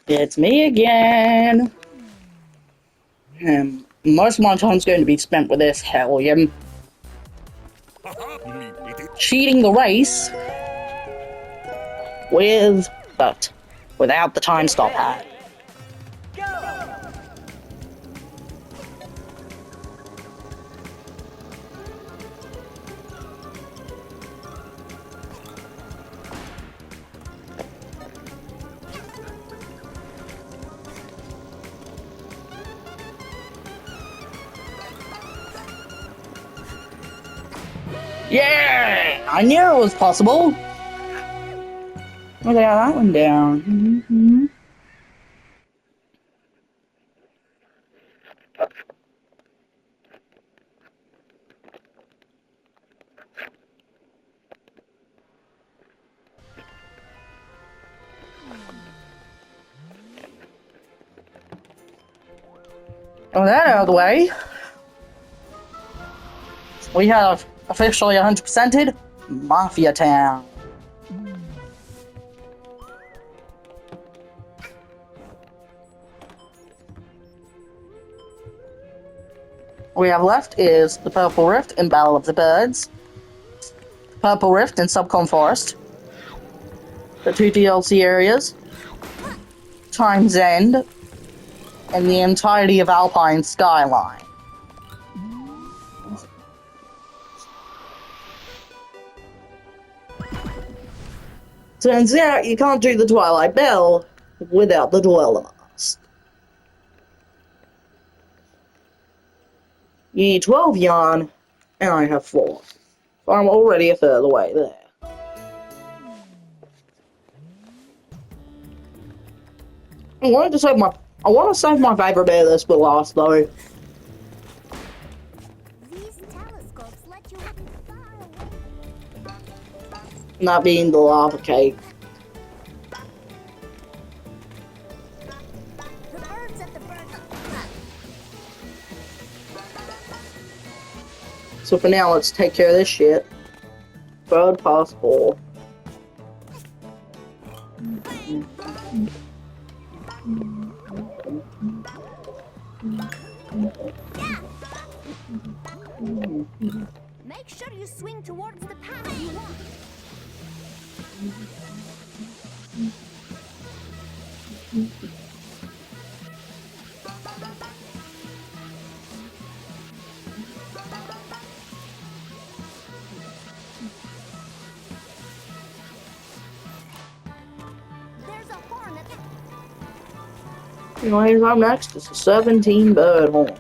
It's me again. Most of my time's going to be spent with this hellion. Cheating the race without the time stop hat. Yeah! I knew it was possible! Look at that one down. Oh, that out of the way. We have officially 100%ed Mafia Town. What we have left is the Purple Rift in Battle of the Birds, Purple Rift in Subcon Forest, the 2 DLC areas, Time's End, and the entirety of Alpine Skyline. Turns out you can't do the Twilight Bell without the Dweller Mask. You need 12 yarn, and I have 4. So I'm already a third of the way there. I want to save my favorite bit of this for last though. These telescopes let you look far away. Not being the lava cake. The birds at the bird. So for now, let's take care of this shit. Third possible. Make sure you swing towards the path you want. There's a horn at the... Anyways, up next is a 17 bird horn.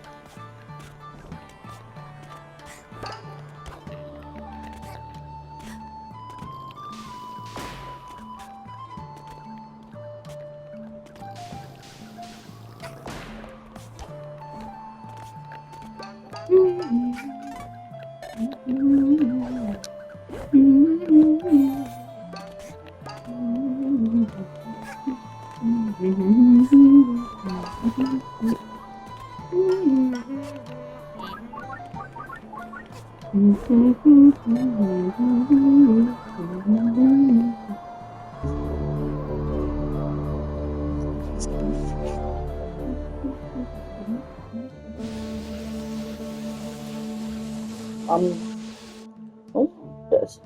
Oh, this.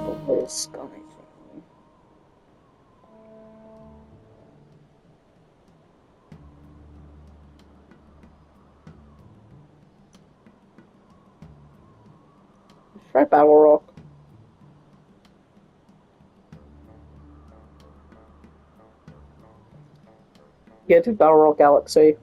Oh, this scummy thing. Try Battle Rock. Get to Battle Rock Galaxy.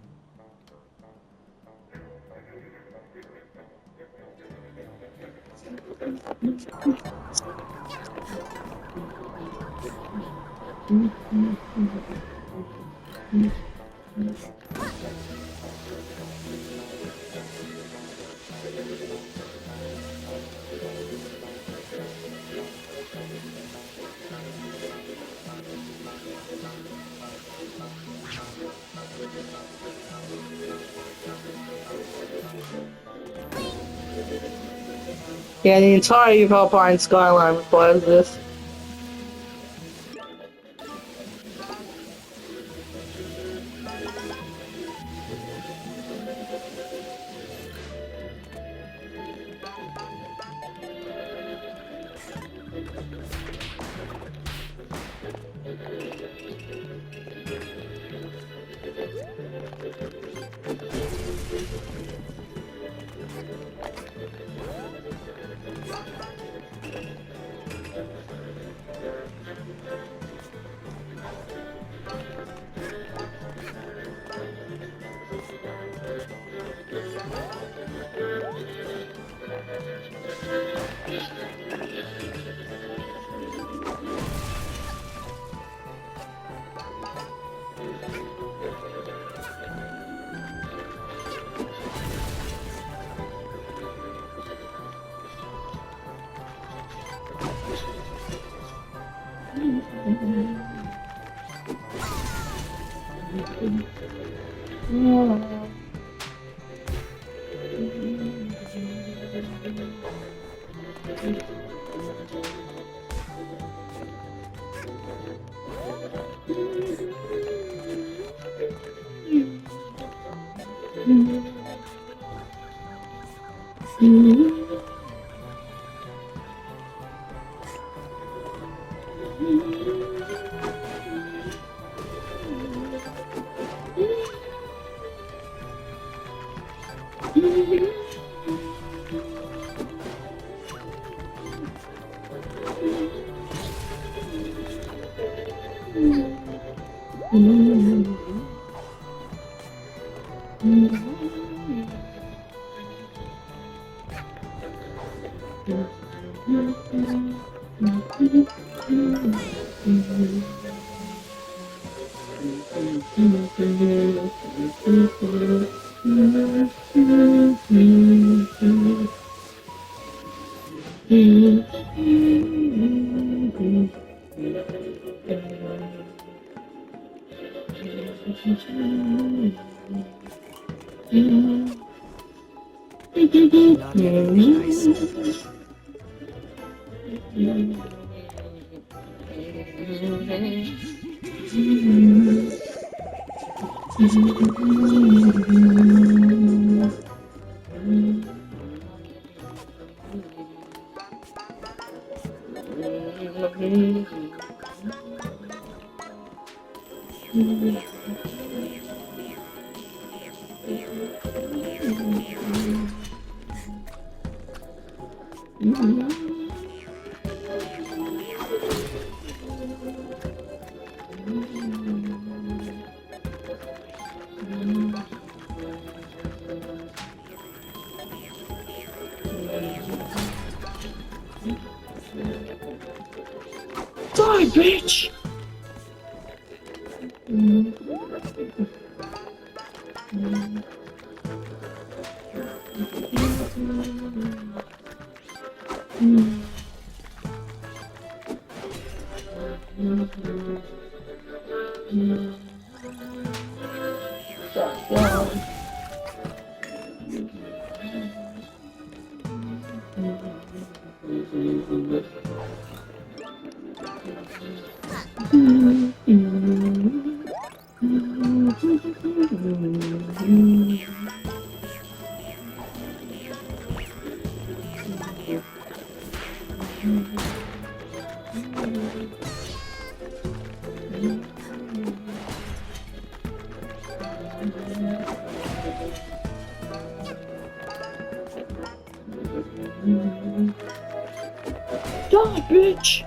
Yeah, the entirety of Alpine Skyline requires this. Not everything I see. Die, bitch! Die, bitch!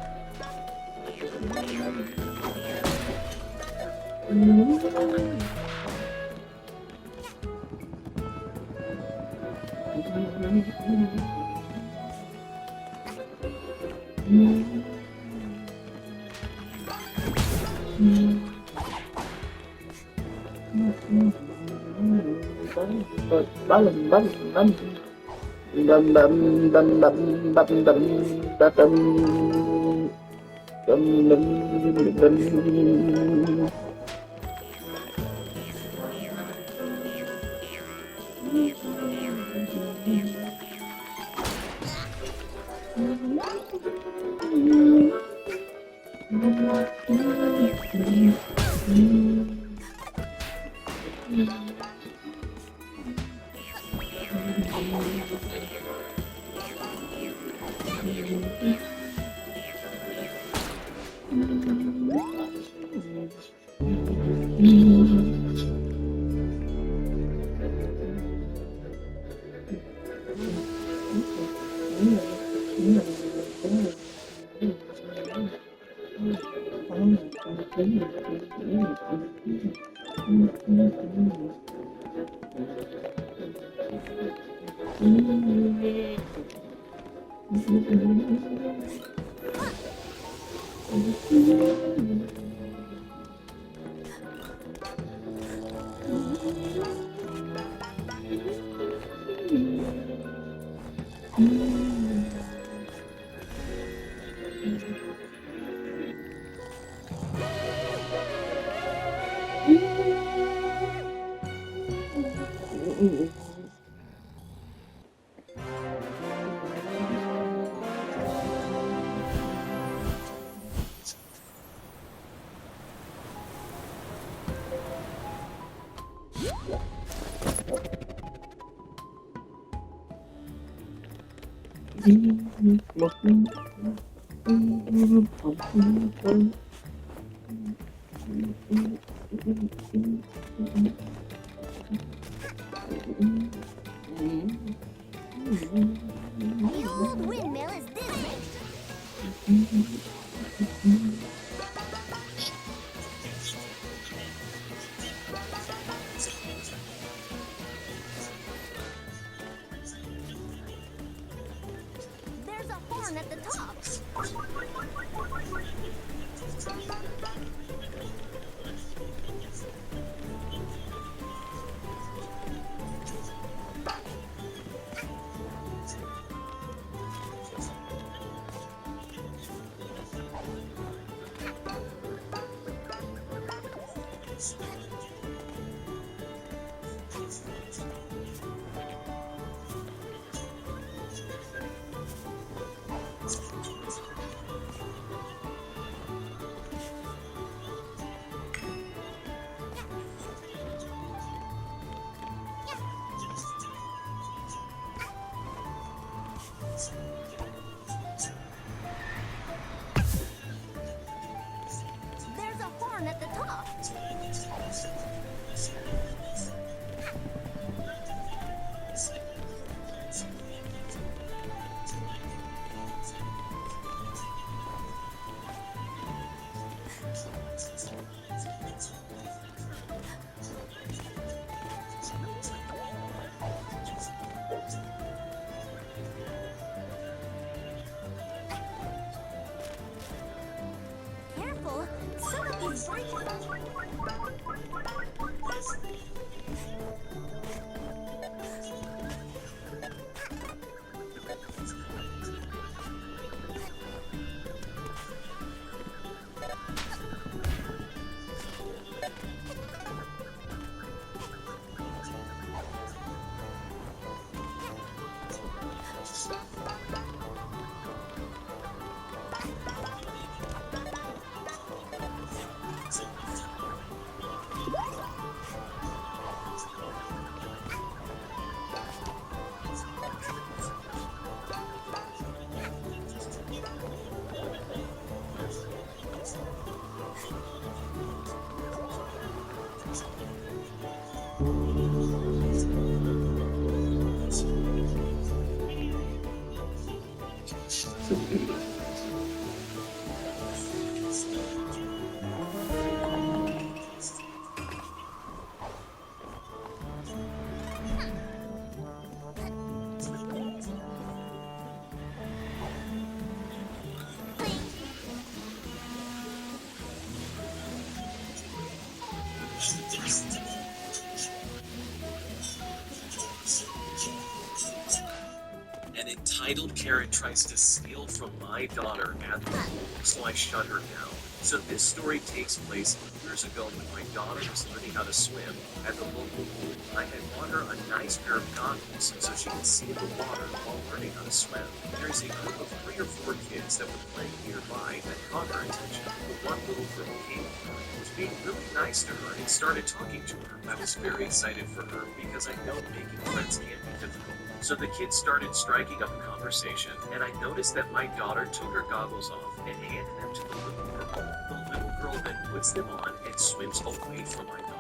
The old windmill is this. There's a horn at the top. There's a horn at the top. Careful, somebody's breaking. An entitled Karen tries to steal from my daughter at the pool, so I shut her down. So this story takes place years ago when my daughter was learning how to swim at the local pool. I had bought her a nice pair of goggles so she could see the water while learning how to swim. There's a group of 3 or 4 kids that were playing nearby that caught her attention. The one little girl came over, was being really nice to her, and started talking to her. I was very excited for her because I know making friends can be difficult. So the kids started striking up a conversation, and I noticed that my daughter took her goggles off and handed them to the little girl. The little girl then puts them on and swims away from my daughter.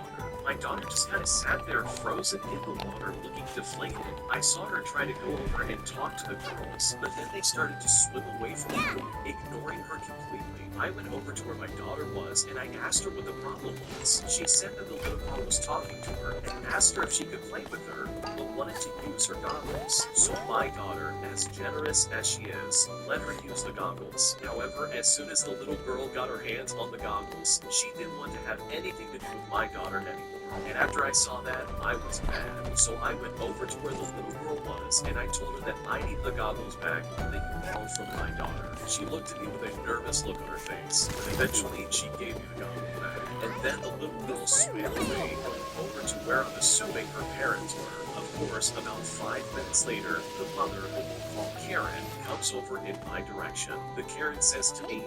My daughter just kind of sat there frozen in the water looking deflated. I saw her try to go over and talk to the girls, but then they started to swim away from her, ignoring her completely. I went over to where my daughter was and I asked her what the problem was. She said that the little girl was talking to her and asked her if she could play with her, but wanted to use her goggles. So my daughter, as generous as she is, let her use the goggles. However, as soon as the little girl got her hands on the goggles, she didn't want to have anything to do with my daughter anymore. And after I saw that, I was mad. So I went over to where the little girl was and I told her that I need the goggles back that you borrowed from my daughter. She looked at me with a nervous look on her face, but eventually she gave me the goggles back. And then the little girl swam away, going over to where I'm assuming her parents were. Of course, about 5 minutes later, the mother, who we'll call Karen, comes over in my direction. The Karen says to me,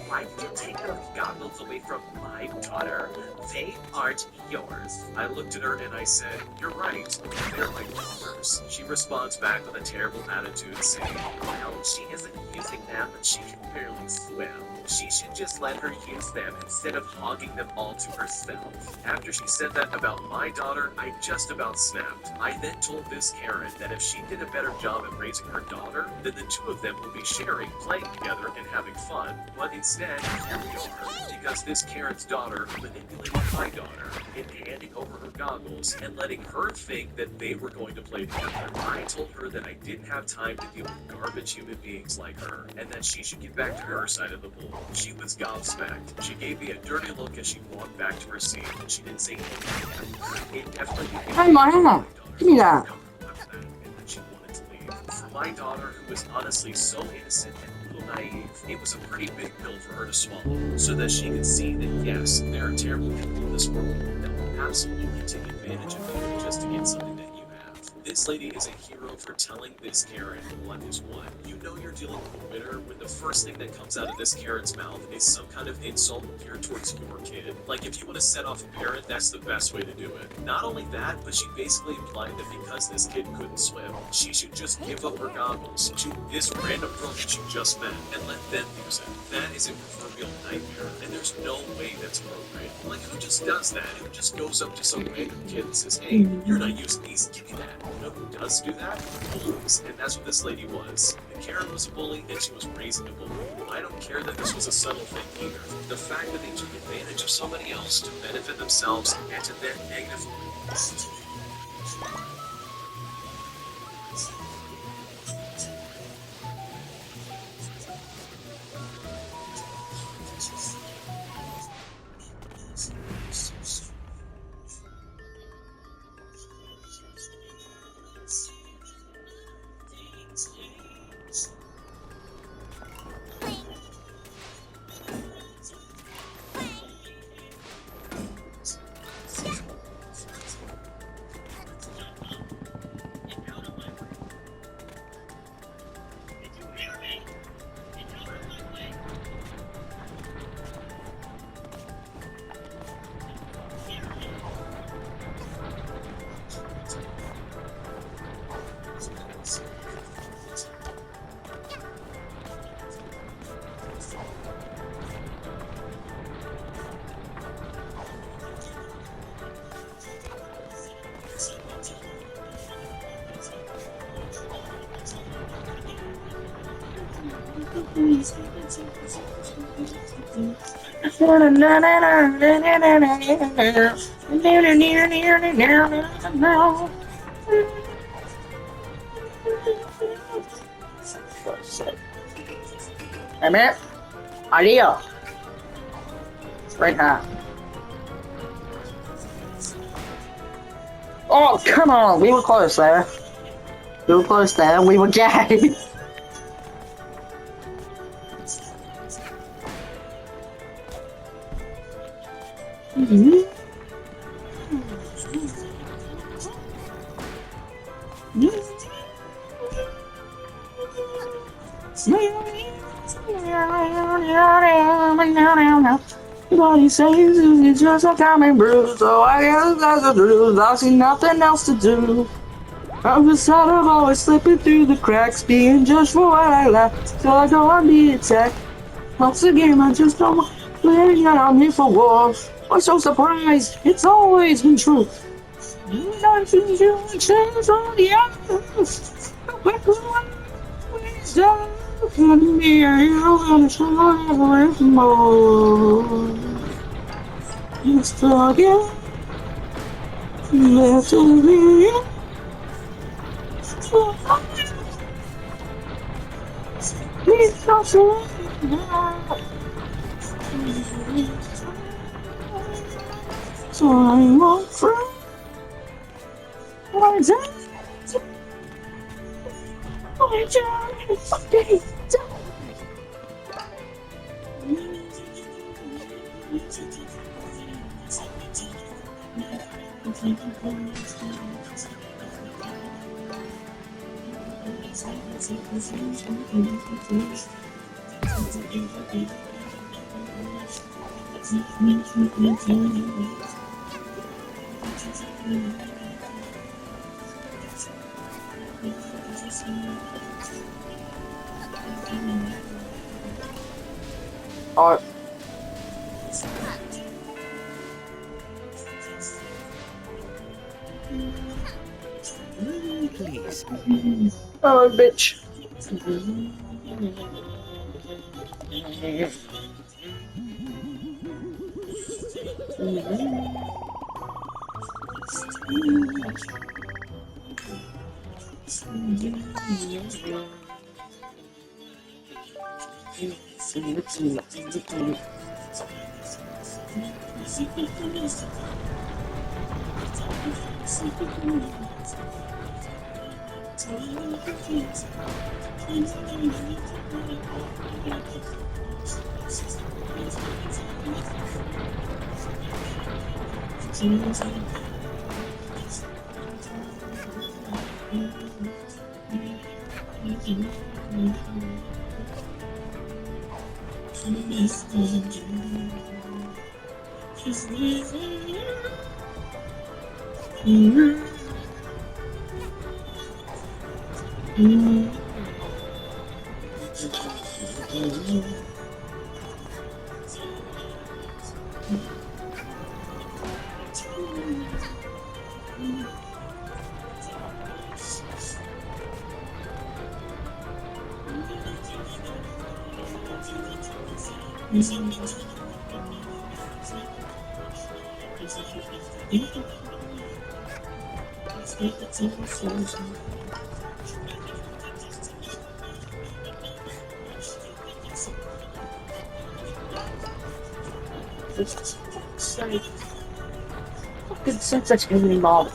why did you take those goggles away from my daughter? They aren't yours. I looked at her and I said, you're right, they're my daughter's. She responds back with a terrible attitude saying, well, she isn't using them, but she can barely swim. She should just let her use them instead of hogging them all to herself. After she said that about my daughter, I just about snapped. I then told this Karen that if she did a better job at raising her daughter, then the two of them would be sharing, playing together, and having fun. But instead, here we are, because this Karen's daughter manipulated my daughter into handing over her goggles and letting her think that they were going to play together. I told her that I didn't have time to deal with garbage human beings like her, and that she should get back to her side of the pool. She was gobsmacked. She gave me a dirty look as she walked back to her seat, and she didn't say anything. It definitely Hey, Mama, give me that. And that she wanted to leave. For my daughter, who was honestly so innocent and a little naive, it was a pretty big pill for her to swallow, so that she could see that yes, there are terrible people in this world that will absolutely take advantage of you just to get something that you have. This lady is a hero for telling this Karen what is what. You know you're dealing with a winner when the first thing that comes out of this Karen's mouth is some kind of insult geared towards your kid. Like if you want to set off a parent, that's the best way to do it. Not only that, but she basically implied that because this kid couldn't swim, she should just give up her goggles to this random girl that she just met and let them use it. That is a proverbial nightmare, and there's no way that's appropriate. Like who just does that? Who just goes up to some random kid and says, hey, you're not using these, give me that. You know who does do that? Bullies. And that's what this lady was. Karen was a bully and she was raising a bully. I don't care that this was a subtle thing either. The fact that they took advantage of somebody else to benefit themselves and to then negatively Hey man, idea. Right now. Oh, come on, we were close there. We were close there, we were gay. Everybody says it's just a common bruise, so I guess that's a bruise. I see nothing else to do. I'm just tired of always slipping through the cracks, being judged for what I lack, till I go on the attack. Once again, I just don't want Man, I'm here for war. I'm so surprised. It's always been true. Don't you change on the earth. But always done for me. I'm gonna try forevermore. You stuck in left to me. Please don't so I walk through my days, my journey, Alright. Please. Oh, bitch. Fucking such a mob.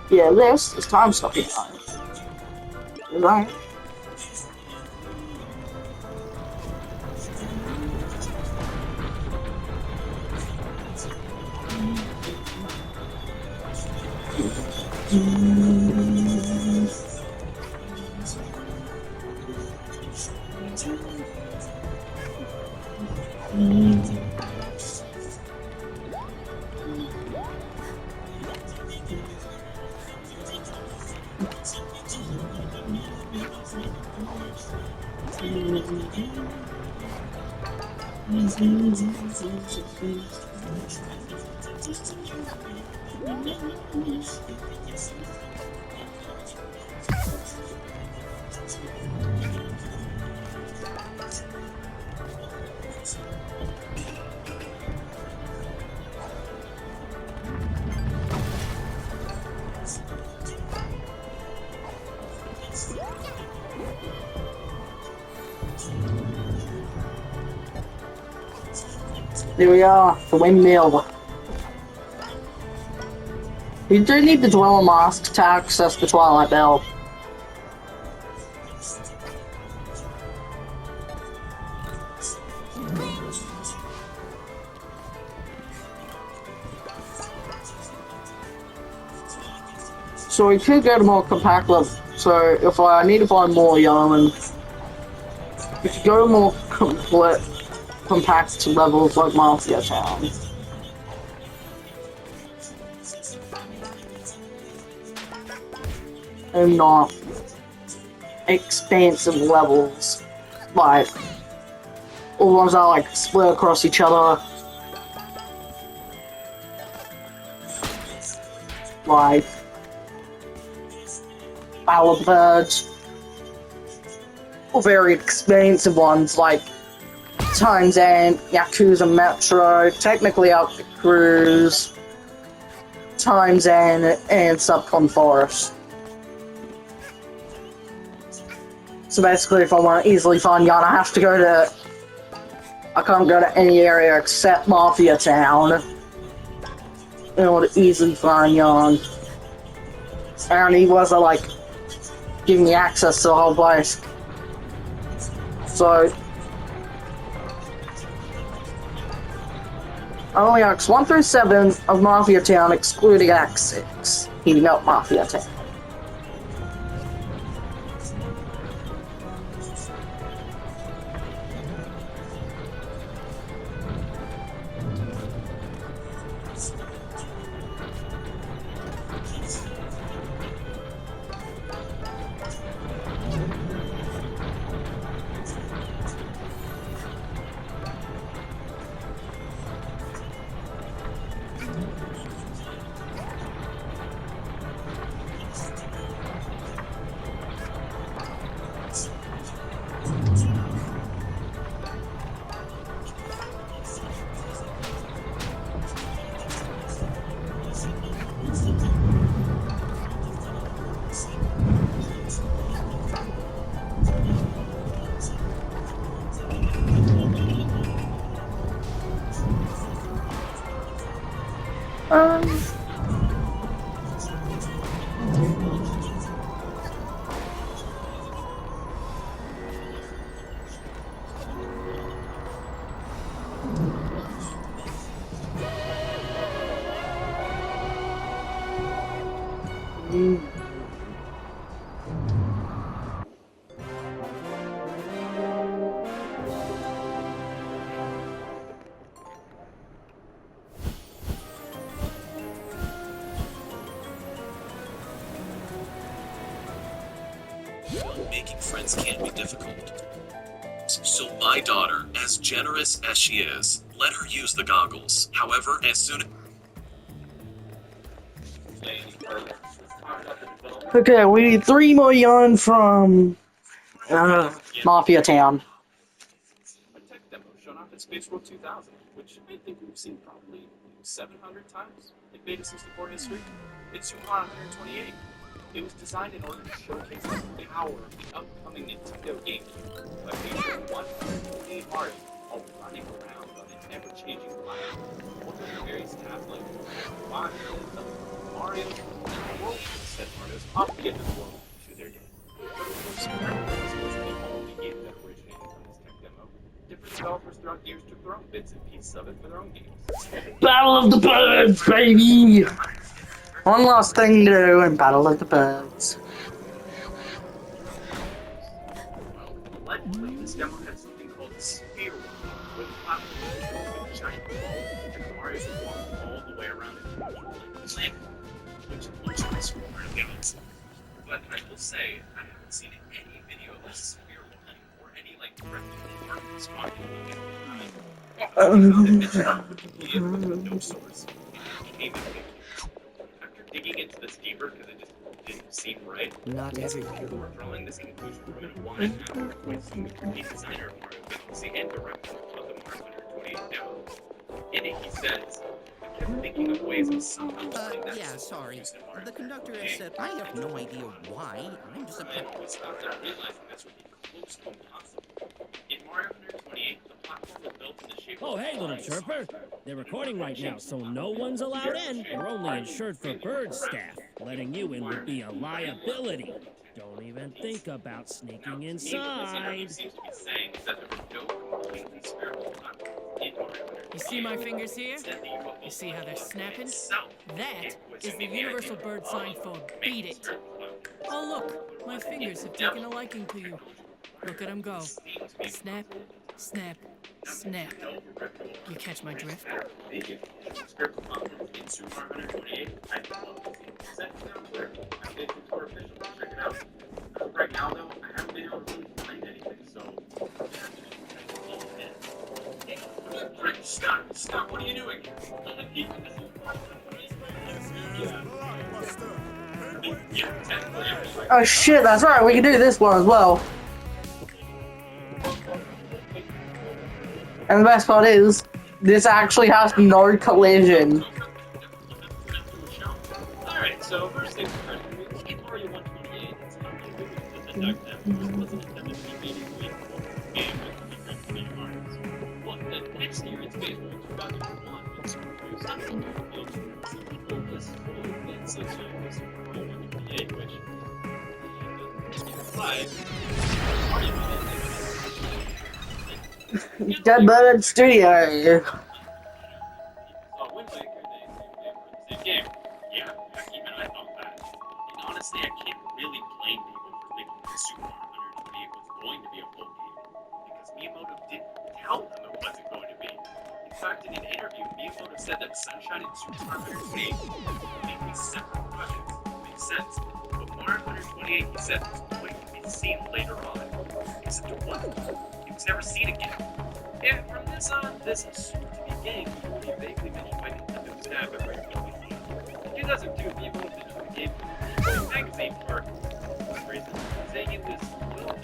Yeah, this is time stopping time. Right? Here we are, the windmill. You do need the Dweller Mask to access the Twilight Bell. So we could go to more compact level. So if I need to find more yarn, we could go to more compact levels like Mafia Town. And not expansive levels, like all ones are like split across each other, like Battle of the Birds, or very expansive ones like Times and Yakuza Metro, technically Arctic Cruise, Times and Subcon Forest. So basically, if I want to easily find yarn, I can't go to any area except Mafia Town in order to easily find yarn. And he wasn't like giving me access to the whole place. So only Acts 1 through 7 of Mafia Town, excluding Act 6, heating up Mafia Town. Making friends can be difficult. So my daughter, as generous as she is, let her use the goggles. However, as soon as... Okay, we need 3 more yarn from Mafia Town. A tech demo shown off at Space World 2000, which I think we've seen probably 700 times in Beta 64 history. It's Yukon 128. It was designed in order to showcase the power of the upcoming Nintendo GameCube by featuring 128 Mario all running around on an ever-changing platform. One of the various tabs like Mario, Mario, World set Mario's up to get this world to their day. But of course, this was the only game that originated from this tech demo. Different developers throughout the years took their own bits and pieces of it for their own games. Battle of the Birds, baby! One last thing to do in Battle of the Birds. Allegedly, this demo had something called Spear Walk, where the platform was controlled with a giant ball, and Mario's would walk all the way around it, controlling which literally scored against. But I will say, I haven't seen any video of this spear walking or any like reputable artists walking Wikipedia with no source. It became a big after digging into this deeper because it just didn't seem right. Not every People were drawing this conclusion from it one and after requesting the designer of Mario Galaxy and director of the Mario 128 demo. In it, he says, I kept thinking of ways of somehow putting that yeah, sorry. used in Mario The conductor has 128. said I have no idea why. I'm just a And we stopped at realizing this would be close to impossible. In Mario 128, the platform was built in the shape Oh, hey, little chirper. They're recording right now, so no one's allowed in. We're only insured for bird staff. Letting you in would be a liability. Don't even think about sneaking inside. Seems to be saying that there were no completely spherical objects in Mario. You see my fingers here? You see how they're snapping? That is the universal bird sign for beat it. Oh, look, my fingers have taken a liking to you. Look at them go. Snap, snap, snap. You catch my drift? In Super Mario 128, I love to see it set down there. I think it's more official. Check it out. Right now, though, I haven't been able to really find anything, so Stop, what are you doing? Oh shit, that's right, we can do this one as well. And the best part is, this actually has no collision. Alright, so first things first, Super Mario 128 is not really good because the duck that wasn't intended to be made a game with different Marios. Well, the next year it's based on 2001 when Super Mario Sunshine revealed some focus and such as Super Mario 128, which Dead Bird Studio. Game. Yeah, even I thought that. And honestly, I can't really blame people for thinking that Super Mario 128 was going to be a full game, because Miyamoto didn't tell them it wasn't going to be. In fact, in an interview, Miyamoto said that Sunshine and Super Mario 128 were completely separate projects. Makes sense. But Mario 128, he said, was going to be seen later on. Except it wasn't. It was never seen again. And from this on, this soon-to-be game was only vaguely mentioned by Nintendo staff at regular. In 2002, Miyamoto mentioned the game in magazine for some reason, saying it was good.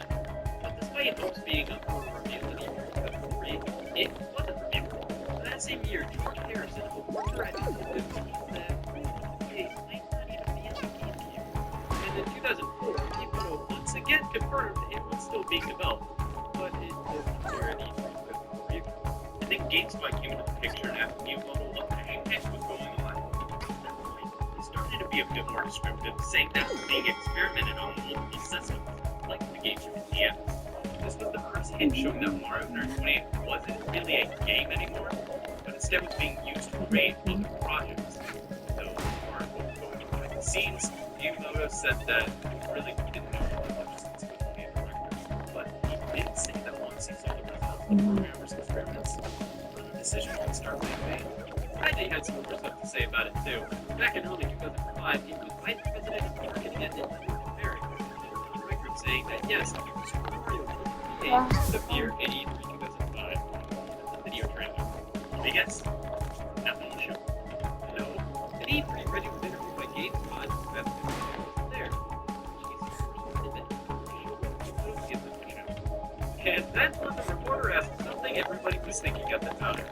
But despite hopes being up for a review in the year 2003, it wasn't reviewed. That same year, George Harrison, a reporter at Nintendo, tweeted that it might not even be in the game here. And in 2004, Miyamoto once again confirmed it was still being developed, but it wasn't there any review. And then GameSpot came into the picture and asked Miyamoto what the heck was going on. Started to be a bit more descriptive, saying that it was being experimented on multiple systems, like the GameCube and DS. This was the first hint showing that Mario 128 wasn't really a game anymore, but instead was being used to create other projects. So, as far as going behind the scenes, Miyamoto said that really he didn't know what much since he was only a director, but he did say that once he saw the results of the programmer's experiments, the decision would start being made. He had some more stuff to say about it too. Back in early 2005, he was vice president of marketing at Nintendo America, on record saying that yes, Super Mario 128 would appear at E3 2005. That's a video trailer. I guess nothing on the show. No, at E3, Reggie was interviewed by GameSpot about the was there. And that's when the reporter asked something everybody was thinking at the time.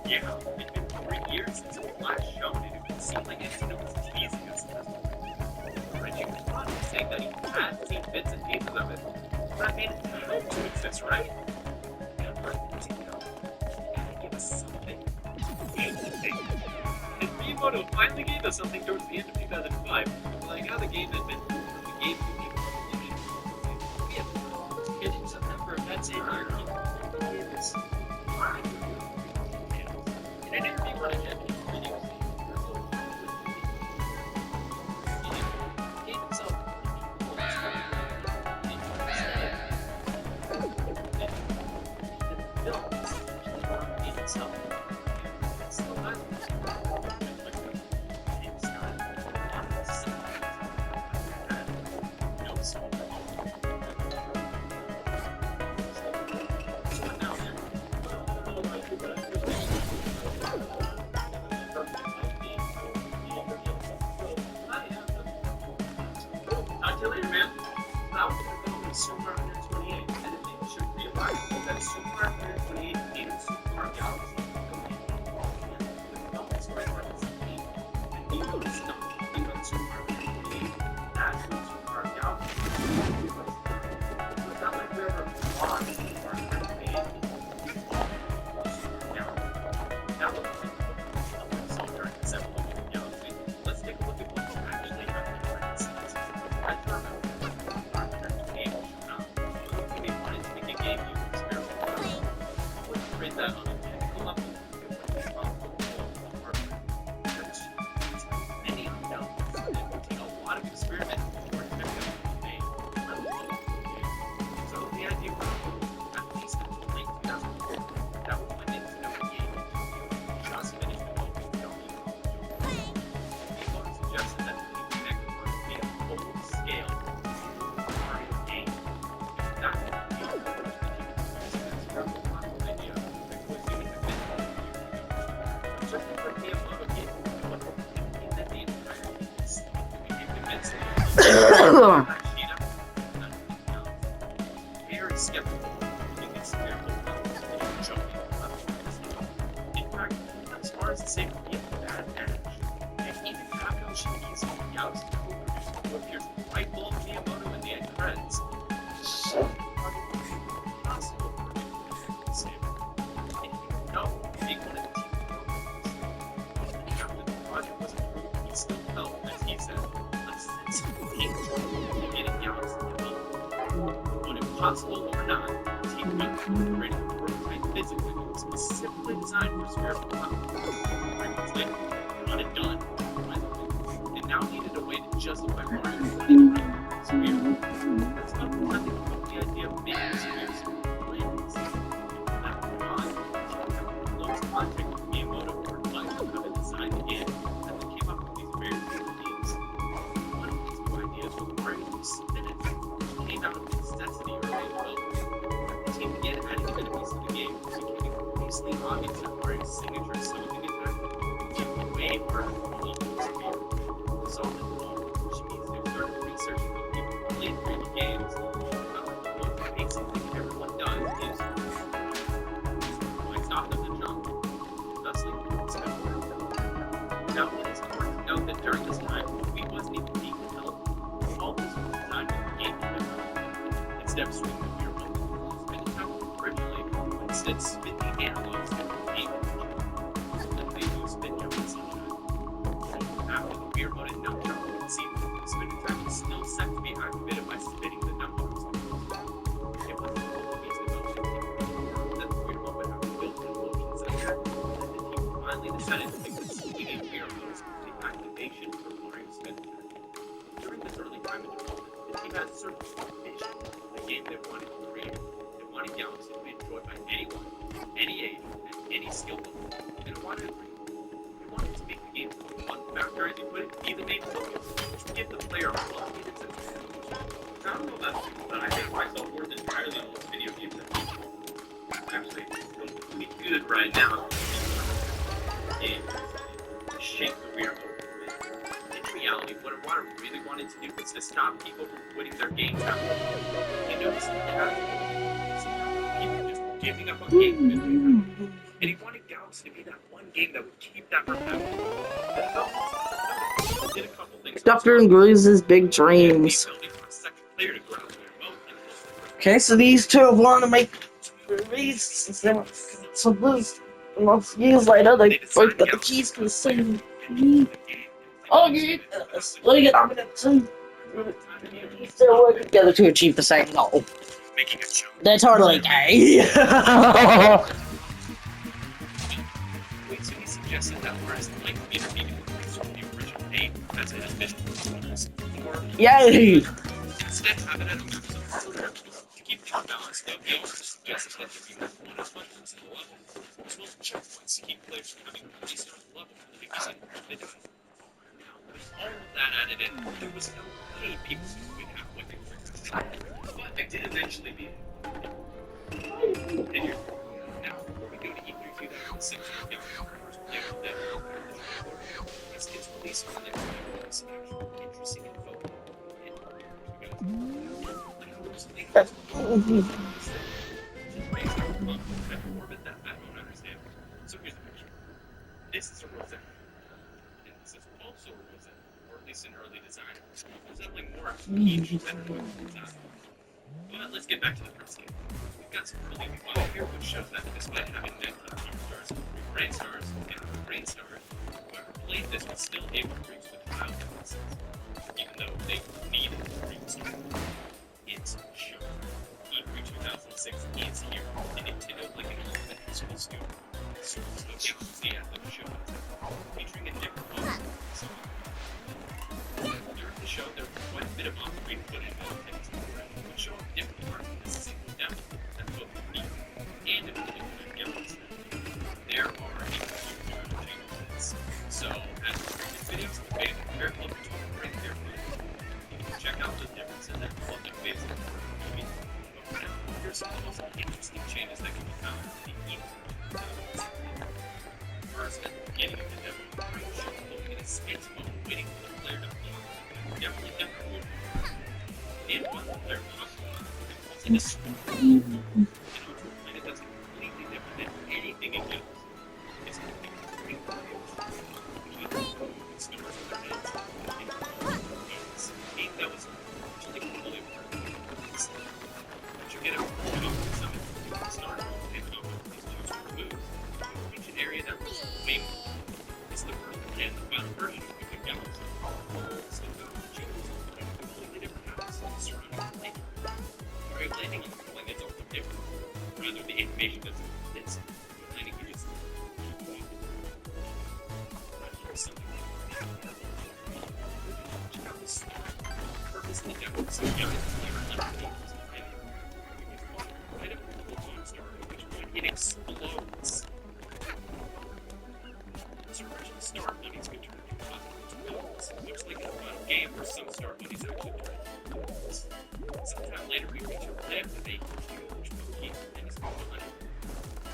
Yeah, it's been 3 years since it was last shown, and it would seem like Nintendo was teasing us at this point. Reggie was honest, saying that he had seen bits and pieces of it, but that made it have to exist, right? And Nintendo, you gotta give us something. And Miyamoto finally gave us something towards the end of 2005, like how the game had been moved from the GameCube to the Wii. And in September of that same year, he gave us and I didn't really want to get into videos. He gave himself Talk to you later, man. That was the film of Super Mario 128, and it maybe should realize that Super Mario 128 and Super Mario Galaxy the film is right where it's being. And even though it's not talking about Super Mario 128, that's when Super Mario Galaxy was not like we ever lost Super Mario 128. game using experimental weapons. You wouldn't create that on a pull up there's many unknowns, and it would take a lot of experiments before it's going to be made. So the idea was at least until late 2004, that was when Nintendo began just finished developing Donkey Kong. People suggested that the Kinect would be a full-scale Mario game. That would be the first experimental console idea that was even invented. Just before Miyamoto gave that the entire thing became convincing. Very skeptical in experimental consoles joking about it. In fact, as far as to say would be a bad match. And even Capcom Shige's Galaxy co-producer who appears right below Miyamoto in the end credits. So impossible for him to say it. And even though they wanted to team after the project was approved, he still felt, as he said, a sense of danger in getting Galaxy developed. But impossible or not, Team Web created a prototype physically that was specifically designed for spherical weapons. 3 months later, got it done, and now needed a way to justify Mario running around with his sphere. That's not nothing about the idea of making spheres planes. That time, Team had close contact with Miyamoto for advice on how to design the game, and they came up with these various ideas. One of these new ideas was Mario to spin it, which came out of necessity early in development. The team began adding enemies to the game, it became increasingly obvious that Mario's signature summoning attack would be way harder to pull off with a sphere. So on the whole, Shimizu started researching what people played 3D games, and found that the most basic thing everyone does is why stop at the jump, thusly step forward. Now, it is important to note that during this time, Wii wasn't even being developed. All this was designed with the game development. Instead of swinging the rear remote, spin attack originally, instead spin the analog stick with the game controller. So that they use spin jump and such. After the rear remote and nunchuck, you can see that the spin attack is still set to be activated by spinning the nunchucks. It was the Japanese development team that the rear remote would have built-in motion sensor, and the team finally decided to make the swinging rear remote the activation for Mario spin attack. During this early time in development, the team had a certain vision of the game they wanted to create. They wanted Galaxy to be enjoyed by anyone, any age, and any skill level. They wanted to make the game one factor, as you put it, be the main focus, which would give the player all needed to I don't know about you, but I think myself worth entirely on those video games that actually completely good right now. Game shape the rear mode. In reality, what I really wanted to do was to stop people from quitting their games out. They noticed that people just giving up on games. And he wanted Galaxy to be that one game that would keep that repetitive. The developers did a couple things. Dr. and Gruse's big dreams. Okay, so these two have wanted to make movies. So this, years later, they both got the keys to the same. Oh, yes. Look at them. They're working together to achieve the same goal. They're totally gay. Wait, so he suggested that whereas the length meter needed to increase from the original 8 as it has been or Yay! instead have it at a maximum 4. To keep things balanced, though, the owner suggested that there be one as much as the level, as well as checkpoints to keep players from having to restart the level because they die. Now, with all of that added in, there was no way people could win halfway through. But it did eventually be. Now, before we go to E3 2006, we have our first player that it's released on the some actual interesting info. Orbit that I don't understand. So here's the picture. This is a rosette. And this is also a rosette, or at least an early design. Resembling more of each than a design. But let's get back to the first game. We've got some really new model here, which shows that despite having 19 stars, 3 brain stars, and 1 brain star, whoever played this was still able to reach the trial differences, even though they needed to reach them. It's sure. E3 2006 is here, and Nintendo like an elementary school student. So Galaxy at the show, featuring a different logo. So during the show, there was quite a bit of off-screen footage of things which show up different parts of the single demo that's both unique and a particular Galaxy. There are changes. So, as previous videos, the fans are very close to right there. You can check out the differences and what the fans are doing. But now, here's some of the most interesting changes that can be found in the E3. First, at the beginning of the demo, the show loading in a space mode, waiting for the player to play. Definitely different movie. And once the player talks to it, it's in a screen. And it does completely different than anything it does. It's completely stores in their heads. And that was originally fully worked. Once you get a summit, you can start and open these two sort of moves. You reach an area that looks way more. It's the first and the final version of the Galaxy. So the changes are completely different habits surrounding the plane. Right, landing on the plane is also different. Rather, the animation doesn't fit. Landing here is keep walking. Right here is something check out this purpose in the demo. So you have this never underneath this planet. You can find a planet with a long star, at which point it explodes. So original star bunnies could turn into cosmos. Looks like a final game where some star bunnies actually turn into cosmos. Sometime later, we reach a planet with a huge monkey and his colony.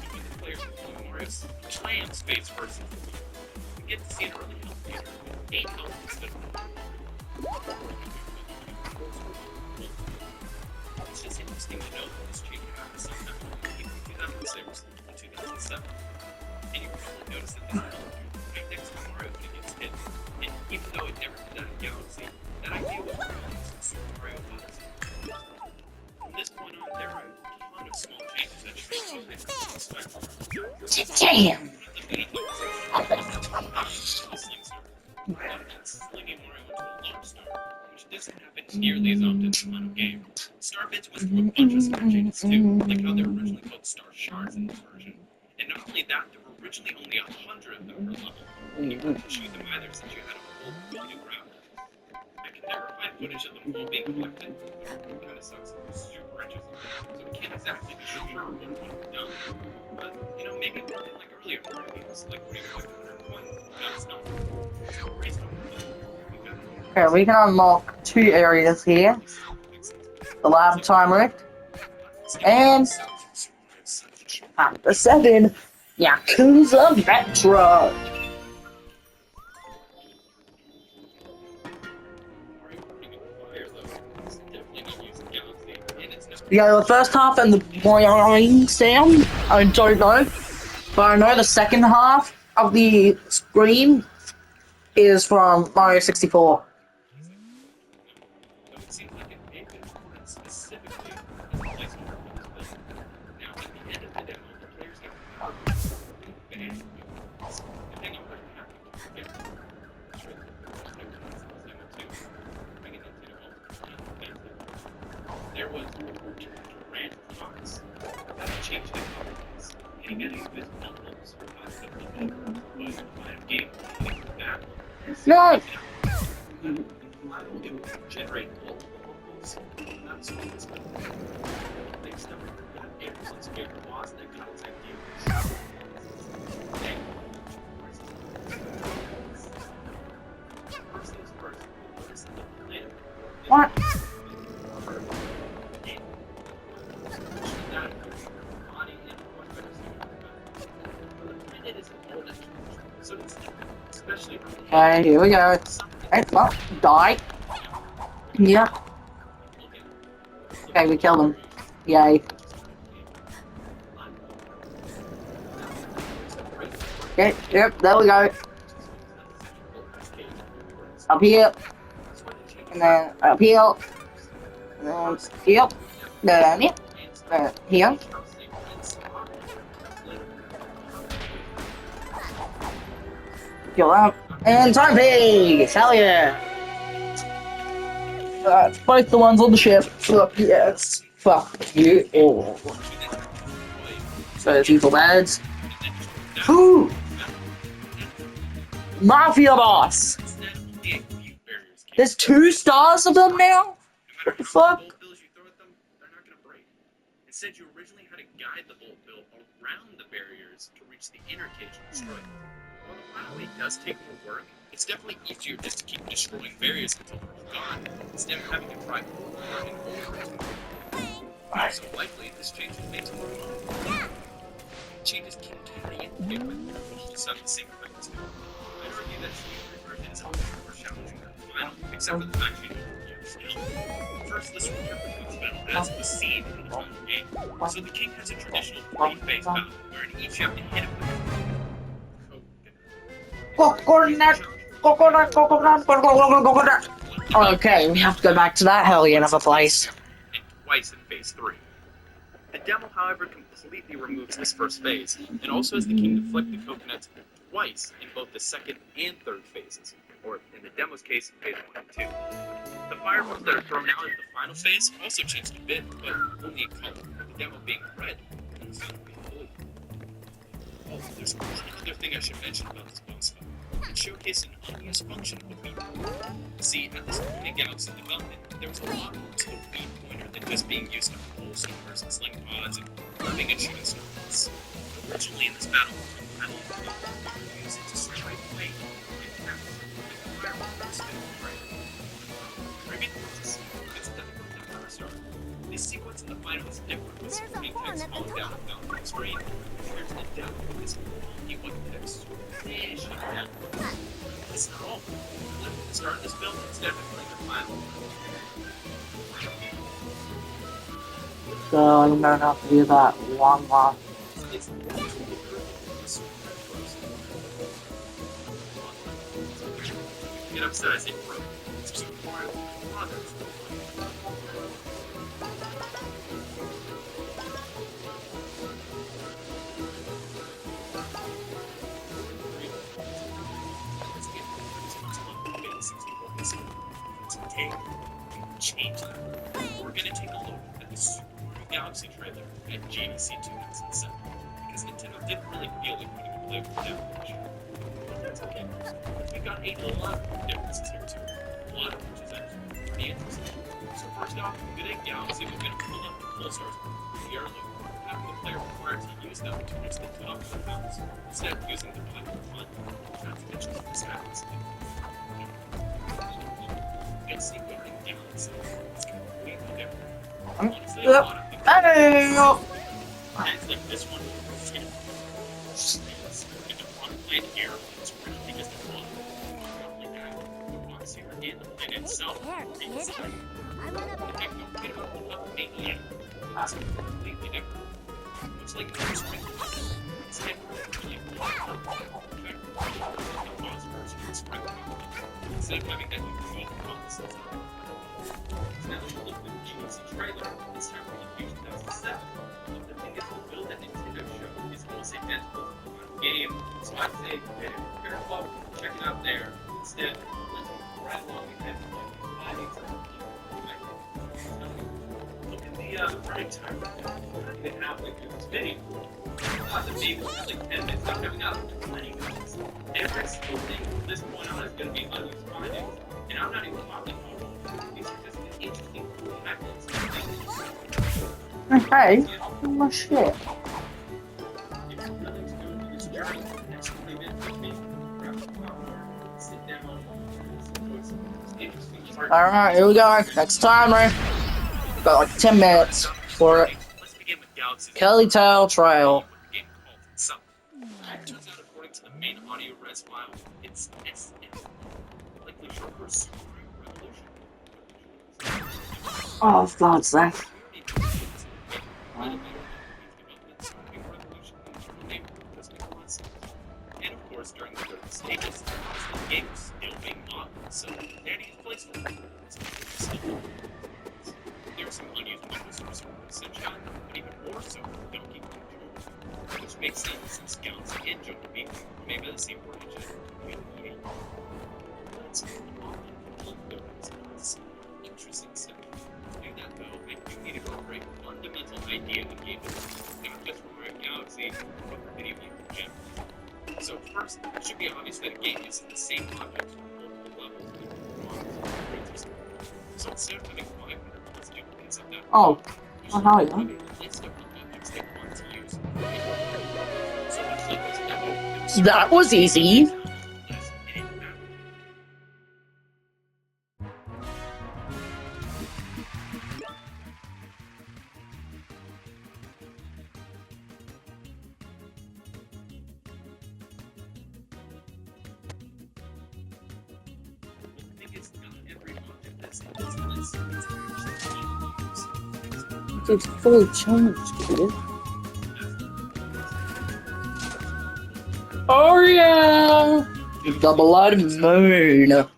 Between the players including Mario's slam space versus the moon. We get to see an early health theater with 8 health instead of 1. It's just interesting to note that this change happened sometime between 2006 and 2007. And you probably notice that this health right next to Mario when he gets hit. And even though it never did that in Galaxy, that idea was realized in Super Mario Bros. From this point on, there are a ton of small changes that should be expected. Damn! Slinging Mario into a launch star, which doesn't happen nearly as often in the final game. Star bits went through a bunch of small changes too, like how they were originally called star shards in this version. And not only that, there were originally only 100 of them per level. And you couldn't shoot them either since you had a whole new route. I can never find footage of them all being collected. It kind of sucks. It's super interesting. So we can't exactly be sure what we've done. But, you know, maybe we'll do like earlier part games, like where you collect 100 coins. That's not. So raise them. Okay, we can unlock 2 areas here. The Lab Time Rift. And Chapter 7, Yakuza Metro. Yeah, the first half and the boing sound, I don't know. But I know the second half of the screen is from Mario 64. There was random thoughts that changed the colors. And getting this bubbles was a game that No! it would generate multiple bubbles. That's what it's going to do. Next up, we got Anderson's favorite boss that contact you. First things first, notice that the planet. What? Okay, here we go. Hey, well, die. Yeah. Okay, we killed him. Yay. Okay, yep, there we go. Up here. And then up here. And then here. Down here. Here. Kill that. And time pigs! Hell yeah! That's both the ones on the ship. Look, yes. Fuck you all. So there's evil beds. Who? Mafia boss. There's 2 stars of them now? What the fuck? Instead, you originally had to guide the bolt bill around the barriers to reach the inner cage and destroy it. While the final weight does take more work, it's definitely easier just to keep destroying barriers until they're gone, instead of having to try over and over again. So likely, this change will make more money. Changes can carry in the which just have the same effect as well. I'd argue that the version is always more challenging than the final, except for the fact you don't skill. First, this will represent battle as was seen in the final game. So the king has a traditional 3-phase battle, where in each you have to hit him with Okay, we have to go back to that hellion of a place. and twice in phase 3. The demo, however, completely removes this first phase, and also has the king deflect the coconuts twice in both the second and third phases, or in the demo's case, phase 1 and 2. The fireballs that are thrown out in the final phase also changed a bit, but only in color, with the demo being red and the final being blue. Oh, there's another thing I should mention about this boss fight. It showcased an unused function of the weed pointer. See, at this point in Galaxy development, there was a lot more to the weed pointer than just being used to pull stars and sling pods and moving and shooting stars. Originally in this battle, I don't think we used it to strike weight and capture the fireball spin right. Maybe it's difficult to start. This sequence in the final is different, with supporting text falling down the fountain on the screen, compared to the depth of this funky white text finishing down. It's not all. At the start of this build, instead of playing the final. So I'm gonna have to do that one more. It's get upset as it broke. It's Super Mario Brothers. Today, change that. We're gonna take a look at the Super Mario Galaxy trailer at GDC 2007, because Nintendo didn't really feel like putting a playable demo version. But that's okay, because we got a lot of differences here too. A lot of which is actually pretty interesting. So first off, good at Galaxy, we're gonna pull up the full stars here, having the player required to use them to reach the top of the mountains, instead of using the platform fun, trying to catch the stats. It's the Guardian Galaxy. It's completely different. Honestly, a lot of people and like this one, it's in the front plate here, it's really because the one like that, the box here, and the plate itself, it's like, the techno of Maniac. It's completely different. Looks like it's right. It's really instead of having that unique concept. Now that you look at the GDC trailer, it's time for the Fusion 2007. But the thing is, the build that Nintendo showed is almost identical to the game, so I'd say, hey, careful, check it out there. Instead, let's move right along ahead and look at the running time. How do they halfway through this video? The game was like 10 minutes, not having out 20 minutes. Every single thing from this point on is going to be unused findings, and I'm not even talking about these are just interesting methods. Okay, oh shit. Alright, here we go. Next timer. Got like 10 minutes for it. Let's begin with Galaxy's Kelly Tale Trail. game called itself. It turns out, according to the main audio res file, it's likely short for Super Mario Revolution. Oh, for God's sake. And of course, during the third stages, the game is still being modded, so Danny's place for it. There are some unused modules from Super Mario Sunshine, but even more so from Donkey Kong Jr., which makes sense since Galaxy and Jungle Beat may be the same origin between the 8. Let's move on to the differences. interesting stuff. To do that, though, I do need to go over a fundamental idea of the game, not just from Mario Galaxy, but for video games in general. So first, it should be obvious that a game uses the same objects for multiple levels with models. So instead of having 500 plus duplicates of that, Oh, you well, should how have yeah? a list of the objects they want to use. So much like this demo, it was That was easy. less in it matters. The thing is, not every object that's in this list is actually It's fully charged, dude. Oh yeah! The blood moon. Then you get all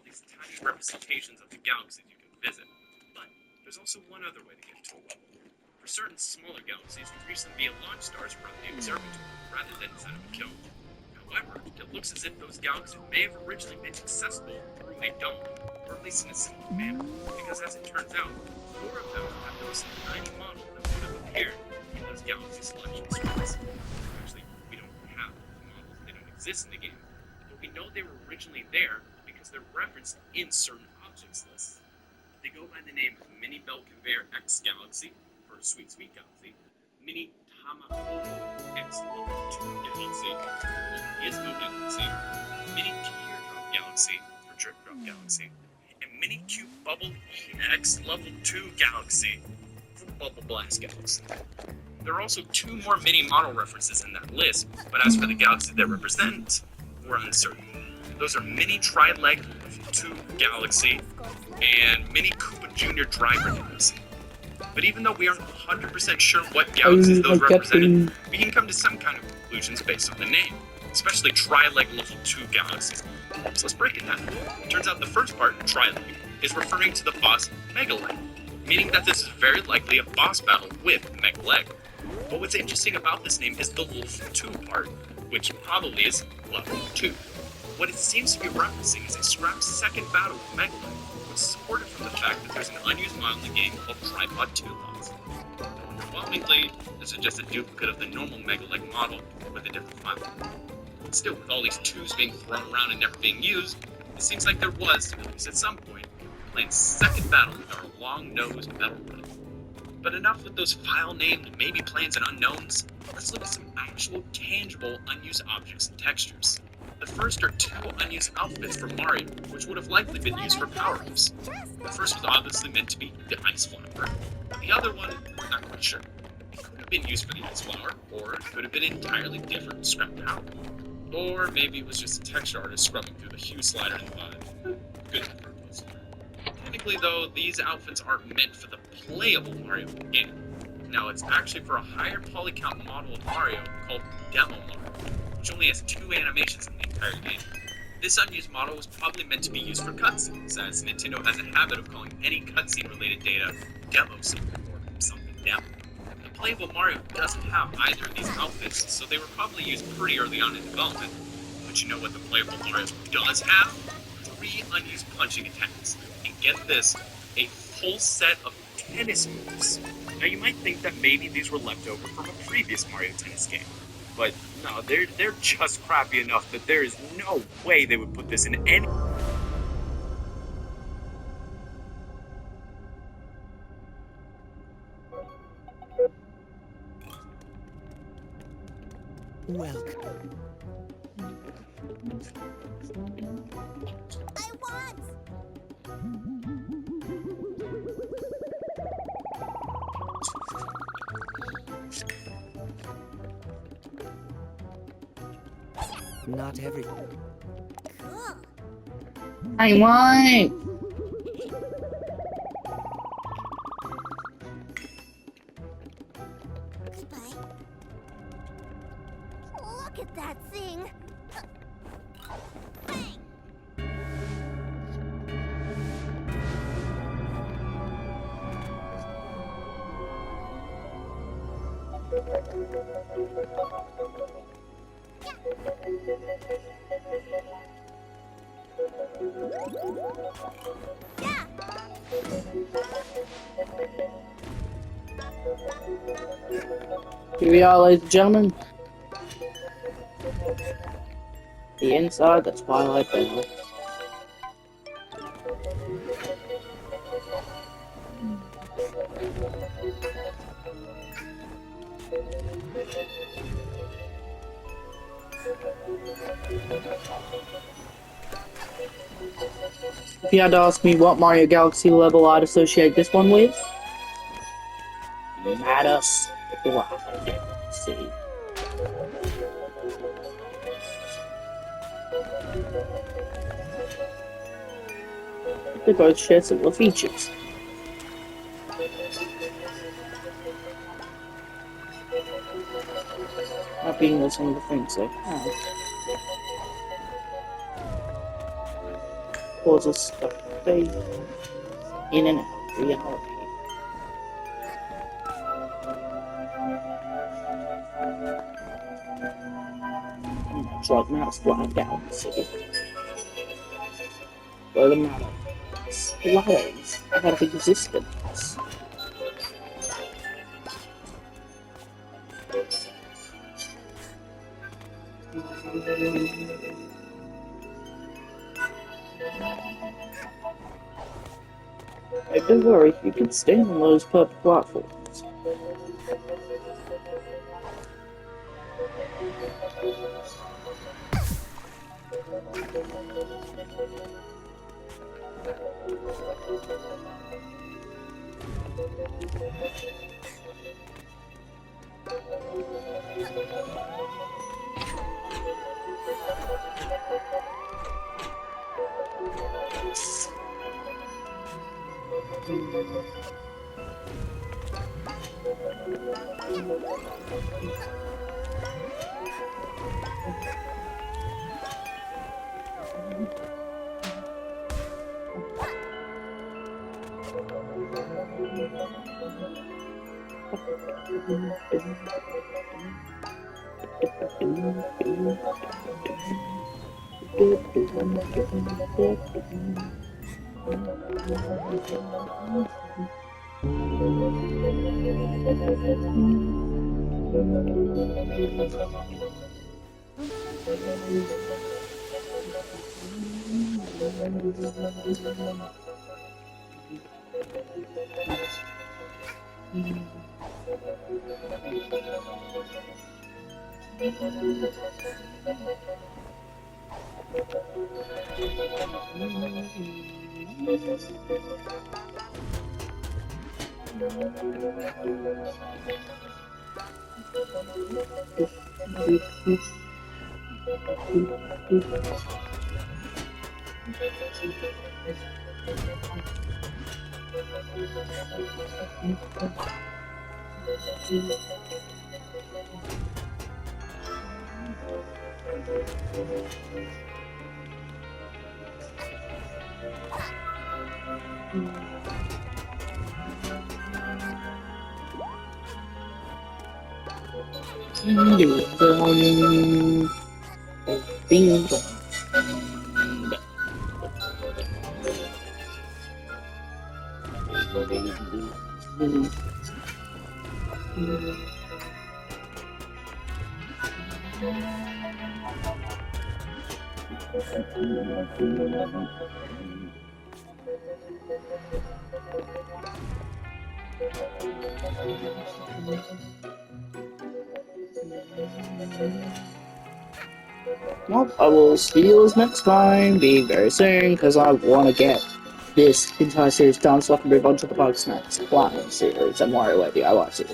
these tiny representations of the galaxies you can visit. But there's also one other way to get to a level. For certain smaller galaxies, you reach them via launch stars around the observatory, rather than inside of a kill. However, it looks as if those galaxies may have originally been accessible through a dome, or at least in a similar manner, because as it turns out, 4 of them have those tiny models that would have appeared in those galaxy selection stars. Actually, we don't have the models, they don't exist in the game, but we know they were originally there because they're referenced in certain objects lists. They go by the name of Mini Belt Conveyor X Galaxy, or Sweet Sweet Galaxy, Mini Tamahori X Level 2 Galaxy, or Gizmo Galaxy, Mini Teardrop Galaxy, or Drip Drop Galaxy, and Mini Cube Bubble X Level 2 Galaxy, or Bubble Blast Galaxy. There are also 2 more mini model references in that list, but as for the galaxies they represent, we're uncertain. Those are Mini Tri-Leg 2 Galaxy and Mini Koopa Jr. Driver Galaxy. But even though we aren't 100% sure what galaxies those represented, we can come to some kind of conclusions based on the name, especially Tri-Leg Level 2 Galaxies. So let's break it down. It turns out the first part, Tri-Leg, is referring to the boss Mega-Leg, meaning that this is very likely a boss battle with Mega-Leg. But what's interesting about this name is the Level 2 part, which probably is Level 2. What it seems to be referencing is a scrapped second battle with Mega-Leg, which is supported from the fact that there's an unused model in the game called Tripod 2 Lots. Overwhelmingly, this is just a duplicate of the normal Mega-Leg model with a different file. Still, with all these 2s being thrown around and never being used, it seems like there was, at least at some point, a planned second battle with our long-nosed metal leg. But enough with those file-named maybe plans and unknowns, let's look at some actual, tangible, unused objects and textures. The first are 2 unused outfits for Mario, which would have likely been used for power-ups. The first was obviously meant to be the Ice Flower. The other one, we're not quite sure. It could have been used for the Ice Flower, or it could have been entirely different scrap power. Or maybe it was just a texture artist scrubbing through the hue slider and thought, good purpose. Technically though, these outfits aren't meant for the playable Mario game. Now it's actually for a higher poly count model of Mario called Demo Mario, which only has 2 animations in the entire game. This unused model was probably meant to be used for cutscenes, as Nintendo has a habit of calling any cutscene related data demo something or something demo. The playable Mario doesn't have either of these outfits, so they were probably used pretty early on in development. But you know what the playable Mario does have? 3 unused punching attacks. And get this, a full set of tennis moves. Now you might think that maybe these were left over from a previous Mario Tennis game. But no, they're just crappy enough that there is no way they would put this in any... Welcome. I want! Not every... Cool. I want. Goodbye. Look at that thing! Bang! Here we are, ladies and gentlemen. The inside, the Twilight Bell. If you had to ask me what Mario Galaxy level I'd associate this one with, Madus Galaxy. They both share similar features. That being some of the things they have. Causes a fade in and out of reality. Much like Madus Galaxy. Where the Madus lies out of existence. Hey, don't worry, you can stand on those purple platforms. Bing bong. Well, I will see you next time, be very soon, because I want to get this entire series done so I can move on to the Bug Snacks Flying series and Mario Wave the DIY series.